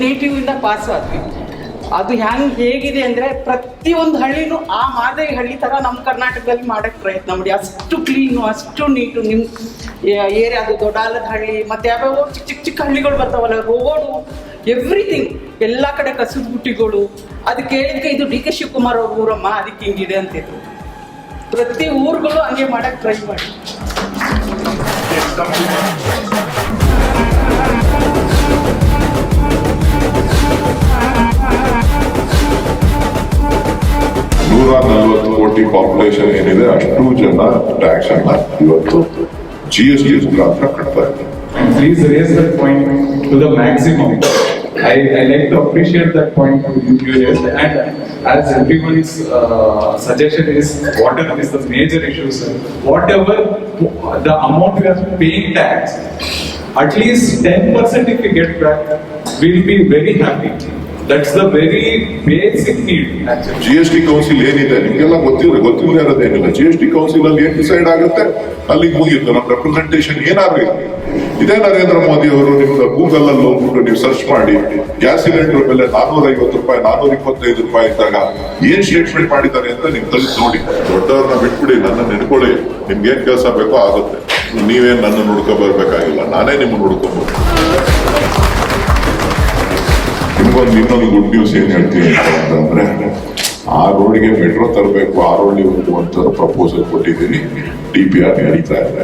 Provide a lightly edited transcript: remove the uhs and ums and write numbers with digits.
Native ಇಂದ pass ಆದ್ವಿ. ಅದು ಹೇಗಿದೆ ಅಂದರೆ ಪ್ರತಿಯೊಂದು ಹಳ್ಳಿನೂ ಆ ಮಾದರಿ ಹಳ್ಳಿ ಥರ ನಮ್ಮ ಕರ್ನಾಟಕದಲ್ಲಿ ಮಾಡೋಕ್ಕೆ ಪ್ರಯತ್ನ ಮಾಡಿ. ಅಷ್ಟು ಕ್ಲೀನು, ಅಷ್ಟು ನೀಟು. ನಿಮ್ಮ ಏರಿಯಾದು ದೊಡ್ಡಾಲದ ಹಳ್ಳಿ ಮತ್ತು ಯಾವ್ಯಾವ ಚಿಕ್ಕ ಚಿಕ್ಕ ಹಳ್ಳಿಗಳು ಬರ್ತಾವಲ್ಲ, ರೋಡು, ಎವ್ರಿಥಿಂಗ್, ಎಲ್ಲ ಕಡೆ ಕಸದ ಬುಟ್ಟಿಗಳು. ಅದು ಕೇಳಿದ್ಕೆ ಇದು ಡಿ ಕೆ ಶಿವಕುಮಾರ್ ಅವ್ರ ಊರಮ್ಮ, ಅದಕ್ಕೆ ಹಿಂಗಿದೆ ಅಂತಿದ್ರು. ಪ್ರತಿ ಊರುಗಳು ಹಂಗೆ ಮಾಡೋಕ್ಕೆ ಟ್ರೈ ಮಾಡಿ. $140 ಕೋಟಿ ಪಾಪ್ಯುಲೇಷನ್ ಏನಿದೆ, ಅಷ್ಟು ಜನ ಟ್ಯಾಕ್ಸ್ ಅನ್ನ ಇವತ್ತು GST ಮುಖಾಂತರ ಕಟ್ತಾ ಇದ್ದಾರೆ. Please raise that point to the maximum. I like to appreciate that point you raised, and as everyone's suggestion is, whatever is the major issues, whatever the amount we are paying tax, at least 10% if we get back, we'll be very happy. That's the very basic need actually. GST council ಏನಿದೆ ನಿಮ್ಗೆಲ್ಲ ಗೊತ್ತಿಲ್ಲ ಇರೋದೇನಿಲ್ಲ. GST council ಅಲ್ಲಿ ಏನ್ decide ಆಗುತ್ತೆ ಅಲ್ಲಿಗೆ ಮುಗಿಯುತ್ತೆ. ನಮ್ಮ representation ಏನಾದ್ರು ಇದೇ ನರೇಂದ್ರ ಮೋದಿ ಅವರು ನಿಮ್ದು ಗೂಗಲ್ ಅಲ್ಲಿ ಹೋಗ್ಬಿಟ್ಟು ನೀವು ಸರ್ಚ್ ಮಾಡಿ, ಗ್ಯಾಸ್ ಸಿಲಿಂಡರ್ ಬೆಲೆ $450, $425 ಇದ್ದಾಗ ಏನ್ ಸ್ಟೇಟ್ಮೆಂಟ್ ಮಾಡಿದ್ದಾರೆ ಅಂತ ನಿಮ್ ತಲೆ ನೋಡಿ. ದೊಡ್ಡವ್ರನ್ನ ಬಿಟ್ಬಿಡಿ, ನನ್ನ ನೆನ್ಕೊಳ್ಳಿ. ನಿಮ್ಗೆ ಏನ್ ಕೆಲಸ ಬೇಕೋ ಆಗುತ್ತೆ. ನೀವೇನ್ ನನ್ನ ನೋಡ್ಕೊ ಬರ್ಬೇಕಾಗಿಲ್ಲ, ನಾನೇ ನಿಮ್ಮನ್ನ ನೋಡ್ಕೊಬೋದು. ಇನ್ನೊಂದು ಗುಡ್ ನ್ಯೂಸ್ ಏನ್ ಹೇಳ್ತೀನಿ ಅಂತಂದ್ರೆ, ಆ ರೋಡ್ಗೆ ಮೆಟ್ರೋ ತರಬೇಕು, ಆ ರೋಡ್ ಅಂತ ಪ್ರಪೋಸಲ್ ಕೊಟ್ಟಿದ್ದೀನಿ. DPR ನಡೀತಾ ಇದೆ.